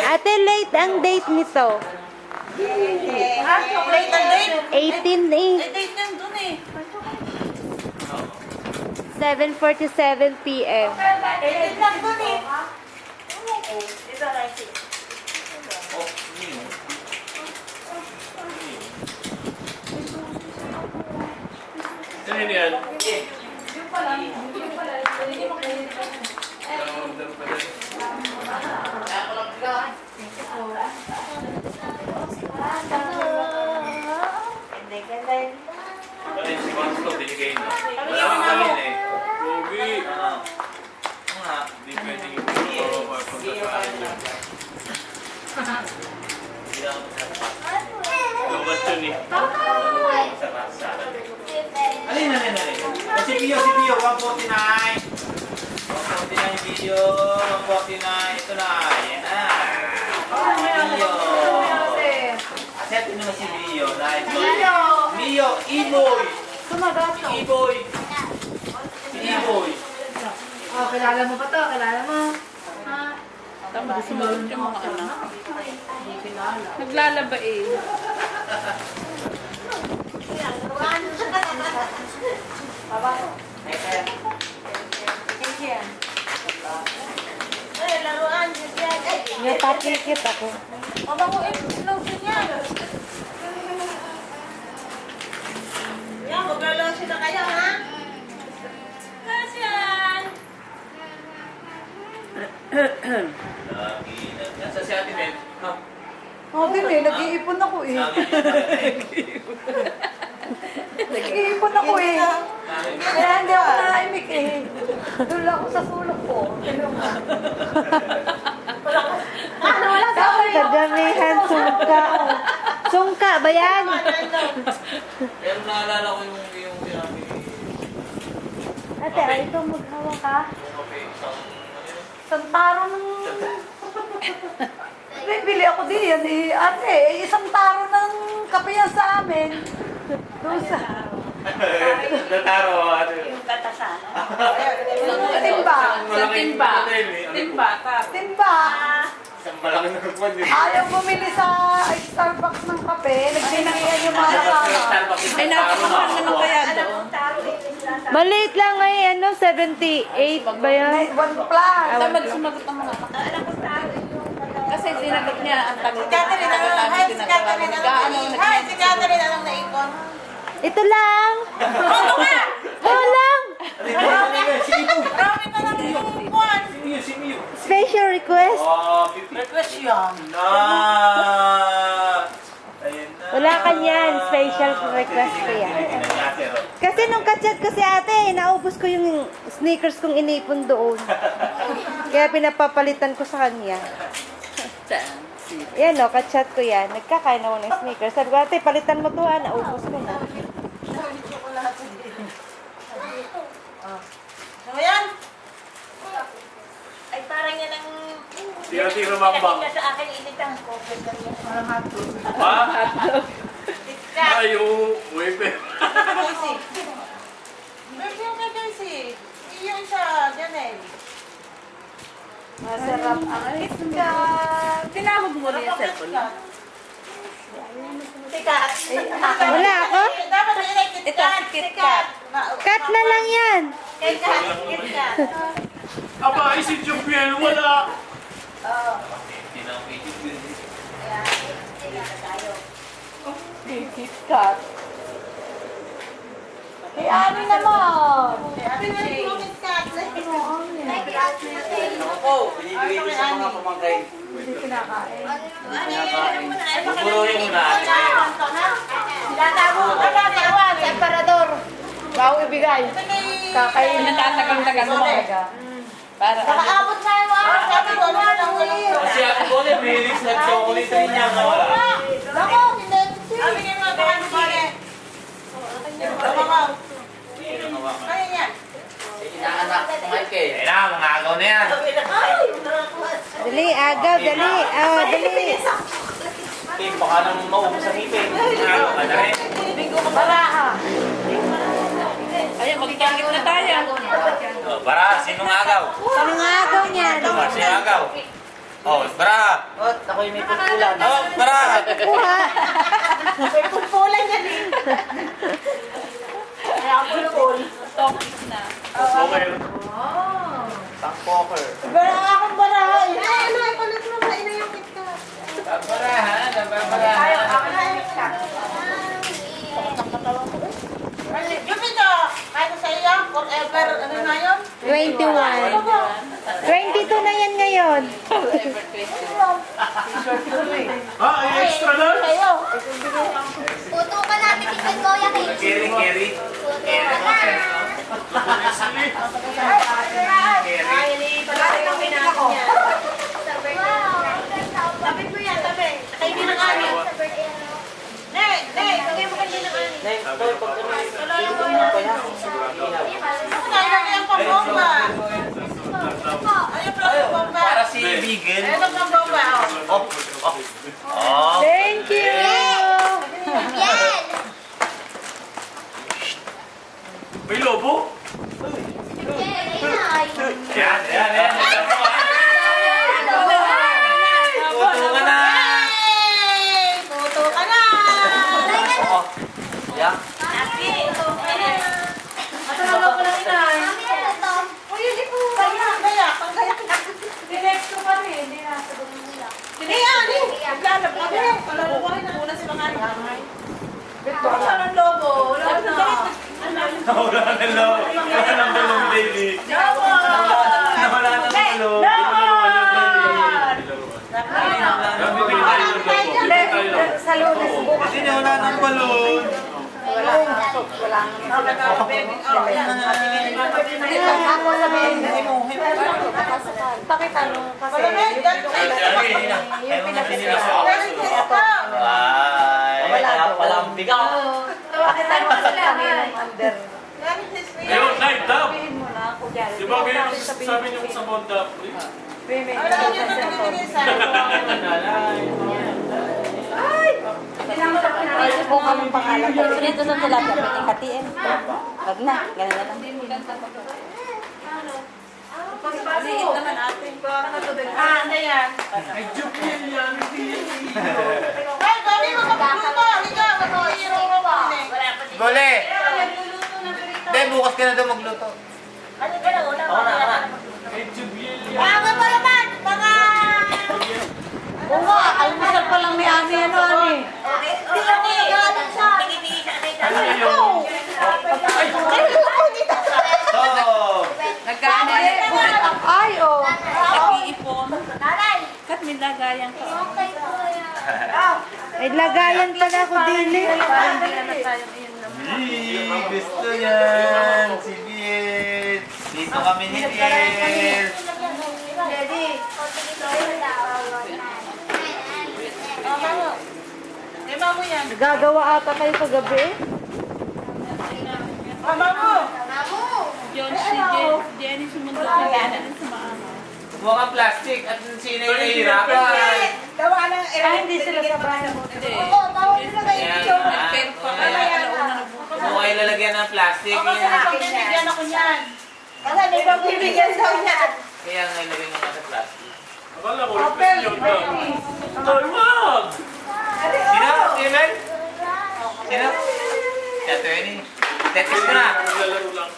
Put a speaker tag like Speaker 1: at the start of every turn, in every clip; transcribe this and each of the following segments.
Speaker 1: Ate, late ang date nito.
Speaker 2: Ha? Late ang date?
Speaker 1: 18 eh.
Speaker 2: Date yan dun eh.
Speaker 1: 7:47 p.m.
Speaker 2: 18 lang dun eh. Ito, Rice.
Speaker 3: Ano yan?
Speaker 2: Ganda.
Speaker 3: Ano yung si Monsto, binigay na. Wala kang kanina eh. Pogi. Nga, di pwedeng i-follow or pagkakain yun. Hindi ako masarap. Lubat yun eh. Masarap sa akin. Alin. Si Pio, 149. 149 video, 149. Ito na, yan na. Pio. Aset naman si Pio. Mio, E-boy.
Speaker 2: Sumagato.
Speaker 3: E-boy. E-boy.
Speaker 2: Oh, kilala mo pa to? Kilala mo? Ha?
Speaker 4: Tama, sumunod yung mga anak. Naglalaba eh.
Speaker 2: Ay, laruan.
Speaker 1: May patikit ako.
Speaker 2: Mabanguin. Slow din yan. Yan, maglalaro na kayo, ha? Kasyan!
Speaker 3: Nasa si Ate Ben. Ha?
Speaker 5: Din eh, nag-iipon ako eh. Nag-iipon ako eh. Kaya hindi ako naimik eh. Doon lang ako sa sulok ko.
Speaker 2: Wala sa akin.
Speaker 1: Kadamihan, sungka. Sungka ba yan?
Speaker 3: Pero naalala ko yung sinabi ni...
Speaker 5: Ate, ay ito maghawa ka.
Speaker 3: Okay, isang...
Speaker 5: Isang taro ng... Bibili ako diyan eh. Ate, isang taro ng kape yan sa amin. Doon sa...
Speaker 3: Nataro, ate.
Speaker 2: Yung katasan.
Speaker 5: Timba.
Speaker 4: Sa timba. Timba, tap.
Speaker 5: Timba.
Speaker 3: Isang malaki na kagwan yun.
Speaker 5: Ayaw bumili sa Starbucks ng kape. Nagsinangihan yung mga kasama.
Speaker 4: Ay, napakamahal naman kaya doon.
Speaker 1: Maliit lang ay ano, 78 ba yan?
Speaker 5: One plus.
Speaker 4: Tamad sumagot ang mga anak. Kasi sinagot niya ang tanong.
Speaker 2: Catherine, hi, si Catherine, hi, si Catherine, anong naikon?
Speaker 1: Ito lang.
Speaker 2: Ano nga?
Speaker 1: Ito lang.
Speaker 2: Marami pa lang yung buwan.
Speaker 3: Si Mio.
Speaker 1: Special request.
Speaker 3: 50.
Speaker 2: Request yan.
Speaker 3: Na. Ayan na.
Speaker 1: Wala ka niyan. Special request ko yan. Kasi nung kachat ko si ate, naubos ko yung sneakers kong inipon doon. Kaya pinapapalitan ko sa kanya. Yan o, kachat ko yan. Nagkakain ako ng sneakers. Sabi ko, ate, palitan mo to ha. Naubos ko na.
Speaker 2: Ano yan? Ay, parang yan ang...
Speaker 3: Tira-tira mambang.
Speaker 2: Pinakita sa akin, initang ko. Parang hotdog.
Speaker 3: Ha?
Speaker 2: Kat.
Speaker 3: Ay, yung wipe.
Speaker 2: Casey. Meron yung kay Casey. Yung sa Janelle.
Speaker 5: Masarap ang KitKat.
Speaker 4: Tinawag mo rin yung cellphone mo.
Speaker 2: Sikat.
Speaker 1: Wala ako?
Speaker 2: Dapat na yun ay KitKat.
Speaker 4: Ito, si KitKat.
Speaker 1: Cut na lang yan.
Speaker 2: KitKat. KitKat.
Speaker 3: Aba, isip yung piano, wala.
Speaker 2: Oo.
Speaker 3: Tinapit yun.
Speaker 2: Ayan. Tayo.
Speaker 5: KitKat. Eh, ano naman?
Speaker 2: Sabi nga yung KitKat.
Speaker 3: Ako, binibigay ko sa mga pamangkay.
Speaker 5: Hindi kinakain.
Speaker 3: Buburuhin mo na.
Speaker 2: Tatago. Tatago.
Speaker 5: Emperador. Bago ibigay. Kakainin na
Speaker 4: Nagtatagal-tagal mo.
Speaker 5: talaga.
Speaker 4: Para
Speaker 2: Nakaabot na yung mga sabi ko na lang ulit.
Speaker 3: Kasi ako ko ulit, may lyrics na chocolate rin niya.
Speaker 2: Ako, hindi. Sabi niya mga baka nubili. Kaya yan.
Speaker 3: Inaanak ko Michael. Eh na, mga agaw na yan.
Speaker 1: Dali, agaw, dali. Oh, dali.
Speaker 3: Okay, baka nang maubos ang ipin. Agaw ka na rin.
Speaker 5: Baraha.
Speaker 4: Ayun, magpangit na tayo.
Speaker 3: Oh, bara, sinong agaw?
Speaker 1: Anong agaw niyan?
Speaker 3: Sino agaw? Oh, bara.
Speaker 2: Ako'y may pagkulan.
Speaker 3: Oh, bara.
Speaker 1: Kuha.
Speaker 2: May pagkulan yan eh. Kaya ako pulpul.
Speaker 4: Topic na.
Speaker 3: Okay.
Speaker 2: Bara akong baraha eh. Ay, ano, ipalot mo ba? Ina yung KitKat.
Speaker 3: Barahan, barahan.
Speaker 2: Ako na yung KitKat. Jupiter, kahit sa iyo, forever, ano na yun?
Speaker 1: 21. 22 na yan ngayon.
Speaker 4: Forever 20.
Speaker 3: Extra lang?
Speaker 2: Sa'yo.
Speaker 6: Puto ka natin ito, Kuya Kay.
Speaker 3: Carry, carry. Carry mo, sir.
Speaker 2: Tabi mo yan, tabi. Kay Binang-Ani. Nay, kagay mo kay Binang-Ani. Kaya yung pambomba. Ayun pala yung bomba.
Speaker 3: Para si Bigel.
Speaker 2: Ayun ang pambomba.
Speaker 3: Oh, oh. Oh.
Speaker 1: Thank you!
Speaker 6: Yan!
Speaker 3: May lobo?
Speaker 6: Yan,
Speaker 3: Yan,
Speaker 6: yan.
Speaker 3: yan, yan. Tuto ka na.
Speaker 2: Hey! Tuto ka na!
Speaker 3: Oh. Yeah.
Speaker 2: Matulog ko lang inay.
Speaker 6: Ito.
Speaker 2: Uy, hindi po. Pangaya.
Speaker 5: Dinext ko pa rin, hindi na sagot mo nila.
Speaker 2: Hindi, ani. Naglalab kami. Palalawain na muna si mga ani. Wala ng lobo. Wala na.
Speaker 3: Wala na lobo. Wala na balong, baby.
Speaker 2: Lobo!
Speaker 3: Wala na balong.
Speaker 5: Sa lunes, bukas.
Speaker 3: Kasi wala ng balon.
Speaker 5: Wala nga.
Speaker 2: Ako sabihin.
Speaker 5: Pakita nung kasi.
Speaker 2: Malamig.
Speaker 3: Walang bigaw.
Speaker 5: Pakita mo sila ng under.
Speaker 3: Ayun, night dab.
Speaker 5: Sabihin mo na ako dyan.
Speaker 3: Di ba kayo sabi niyo sa Mount Dab?
Speaker 5: May
Speaker 2: Wala yun ang nagigisa.
Speaker 5: kung anong pangalan ko. Dito sa tilapia, pwedeng hatiin. Wag na, ganun na lang.
Speaker 2: Maliit naman atin. Ano yan?
Speaker 3: Ay, Jupiel yan.
Speaker 2: Ay, gabi mo kapagluto. Halika, mag-iiro mo ba?
Speaker 3: Gole! Hindi, bukas ka na daw magluto.
Speaker 2: Ano ka na? Una
Speaker 3: Oo na,
Speaker 2: pa.
Speaker 3: na. Ay, Jupiel yan.
Speaker 2: Bago pa naman, mga...
Speaker 5: Oo nga, almusal pa lang ni Ani, ano Ani?
Speaker 2: Hindi ako nag-aaral siya.
Speaker 3: Ano yun? Oh!
Speaker 4: Nagkaano yan?
Speaker 5: Ay, oh.
Speaker 4: Nag-iipon. Kat may lagayan ka.
Speaker 1: Ay, lagayan pala ako din eh.
Speaker 3: Gusto yan! Si Biel! Dito kami ni Biel!
Speaker 2: Lima mo yan.
Speaker 1: Gagawa ata kayo kagabi.
Speaker 2: Mama mo.
Speaker 4: John, si Jenny sumunod na din sa maama.
Speaker 3: Kumuha ka plastic at sino yung nahihirapan?
Speaker 2: Gawa ng...
Speaker 5: Ay, hindi sila sa bahay.
Speaker 4: Hindi.
Speaker 3: Ayan,
Speaker 4: Nag-pair pa kaya alauna na bukas.
Speaker 3: kumuha kayo lalagyan ng plastic.
Speaker 2: Ako kasi pagbibigyan ako niyan. Kasi may pagbibigyan daw niyan.
Speaker 3: Kaya nga ilagay nyo nga sa plastic.
Speaker 7: Akala ko,
Speaker 2: Apel,
Speaker 7: yun na.
Speaker 3: Ay, wag! Sino? Steven? Sino? Siya, 20. Tetex ko na.
Speaker 7: Naglalaro lang.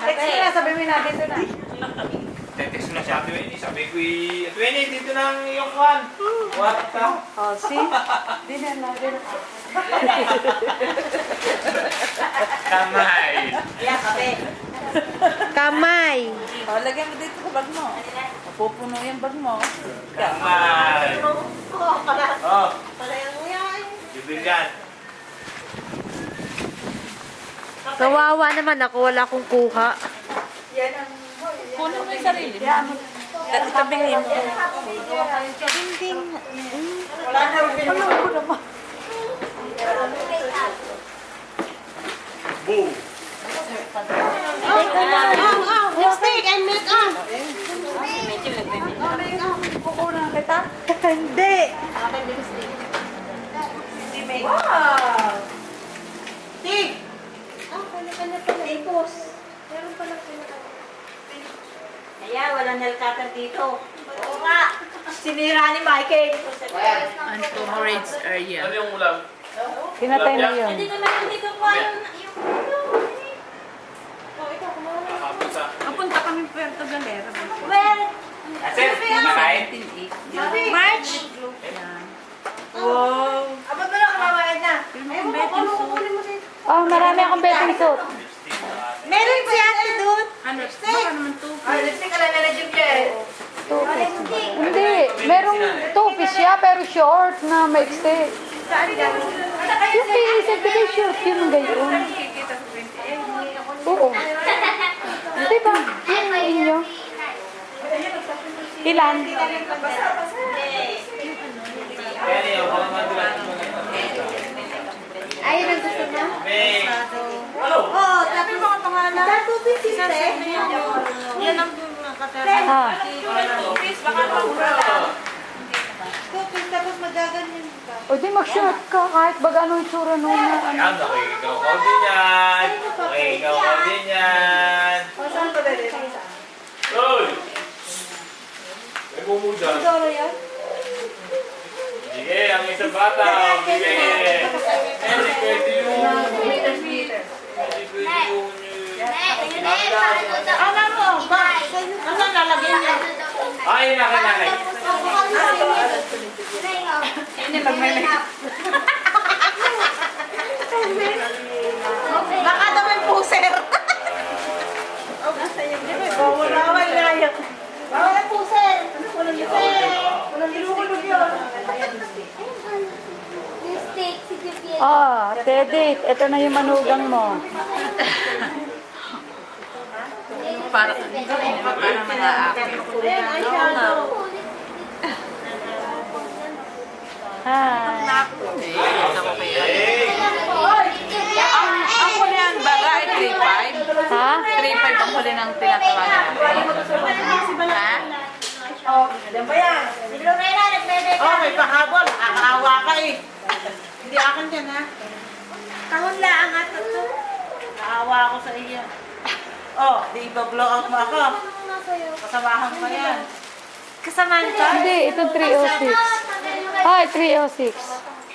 Speaker 5: Text mo na, sabihin natin doon na.
Speaker 3: Tetex ko na siya, 20. Sabi ko, 20, dito na ang iyong kwan. What ka?
Speaker 5: Oh, see? Di na natin.
Speaker 3: Kamay.
Speaker 2: Yan, kape.
Speaker 1: Kamay.
Speaker 4: Oh, lagyan mo dito sa bag mo. Mapupuno yung bag mo.
Speaker 3: Kamay.
Speaker 2: Oo, pala.
Speaker 3: Oh,
Speaker 2: Pala yung yan.
Speaker 3: bibigyan.
Speaker 1: Kawawa naman ako, wala akong kuha.
Speaker 4: Puno mo yung sarili mo. Tabingin mo.
Speaker 1: Hindi.
Speaker 2: Wala na yung pinag-
Speaker 7: Boom!
Speaker 2: Lipstick and makeup.
Speaker 5: Kukunan kita.
Speaker 1: Hindi.
Speaker 2: Wow! Tig! Yeah, walang nail cutter dito. Oo nga. Sinira ni Michael.
Speaker 4: And Comrades area.
Speaker 3: Ano yung ulam?
Speaker 5: Pinatay na yun.
Speaker 2: Hindi naman hindi ko po yung...
Speaker 3: Kapag sa...
Speaker 4: Kapunta kami Puerto Galera.
Speaker 2: Well,
Speaker 3: Kasi, nakain.
Speaker 4: 17-8.
Speaker 2: March.
Speaker 4: Yan.
Speaker 2: Wow. Abot mo na kamawain na.
Speaker 4: Pero may betting suit.
Speaker 5: Oh, marami akong betting suit.
Speaker 2: Meron si ate doon.
Speaker 4: Ano? Baka naman 2
Speaker 2: Lipstick ka lang na na-jump
Speaker 5: Hindi, merong two-piece siya pero short na maiksi. Yung pinisip ko yung short yun ang gayon. Oo. Di ba? Yun ang inyo. Ilan?
Speaker 3: Kaya niyo, baka madulas mo na.
Speaker 6: Ayun ang gusto mo?
Speaker 3: May...
Speaker 2: Oh, tapos mga pangalan. Tattoo piece is yan ang nakatera.
Speaker 5: Ah,
Speaker 2: Baka mag-brother. Two-piece, tapos magaganyan ka.
Speaker 5: o di mag-short ka kahit baga ano yung tsura nung na ano.
Speaker 3: Yan, nakikikaw ko din yan. Nakikikaw ko din yan.
Speaker 2: O, saan ba dali?
Speaker 3: Hoy! May bumo dyan.
Speaker 2: Doro yan?
Speaker 3: Sige, ang isang bata. Sige. Hindi pwede yung... Hindi pwede yung...
Speaker 2: Ano mo? Ba? Ano nalagyan niya?
Speaker 3: Ay, nakinanay.
Speaker 2: Baka daw may puser. Bawal na yan. Bawal ang puser. Walang ilulog yun.
Speaker 6: Lipstick, si Juliet.
Speaker 5: Ah, Teddy, ito na yung manugang mo.
Speaker 4: para mga akin.
Speaker 5: Hi.
Speaker 4: Ang huli ang baga ay 3.5.
Speaker 5: Ha?
Speaker 4: 3.5 ang huli ng tinatawagan. Ha?
Speaker 2: Yan ba yan? Oh, may pahabol. Nakakaawa ka eh. Hindi akin yan ha. Kahon lang ang ato to. Naawa ako sa iyo. Oh, di ba-blow out mo ako? Kasamahan pa yan. Kasamahan ka?
Speaker 5: Hindi, ito 306. Ay, 306.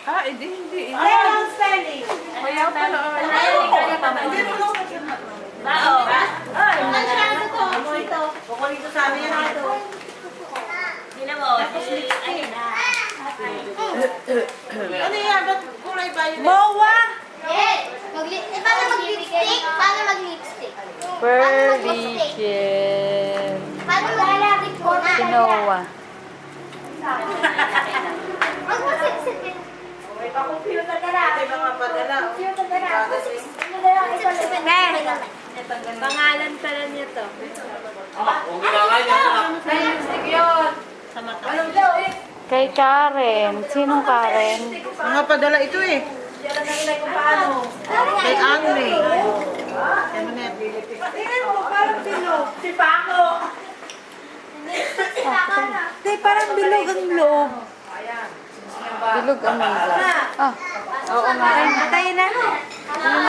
Speaker 4: Ah, hindi.
Speaker 2: Ay, ang spelling.
Speaker 4: Kaya pala.
Speaker 2: Hindi mo lang bao. Ay, ano ito? Kukunin ko sa amin yan ito. Ano yan? Ba't kulay ba yun? Mowa!
Speaker 6: Paano mag-lipstick? Paano mag-lipstick?
Speaker 5: Perdition.
Speaker 6: Paano mag-lipstick ko na?
Speaker 5: Sinowa.
Speaker 6: Huwag mo sipsipin.
Speaker 2: May pa-computer ka na. May mga padala.
Speaker 6: Computer ka na. Sipsipin.
Speaker 2: Pangalan pala niya to.
Speaker 3: Kung ginakain niya,
Speaker 5: Kay Karen. Sinong Karen?
Speaker 2: Mga padala ito eh. Kay Angre. Ano na yan? Tingnan mo, parang bilog. Si Paco. Hindi, parang bilog ang loob.
Speaker 5: Bilog ang mga. Ah.
Speaker 2: Oo nga. Atayin na.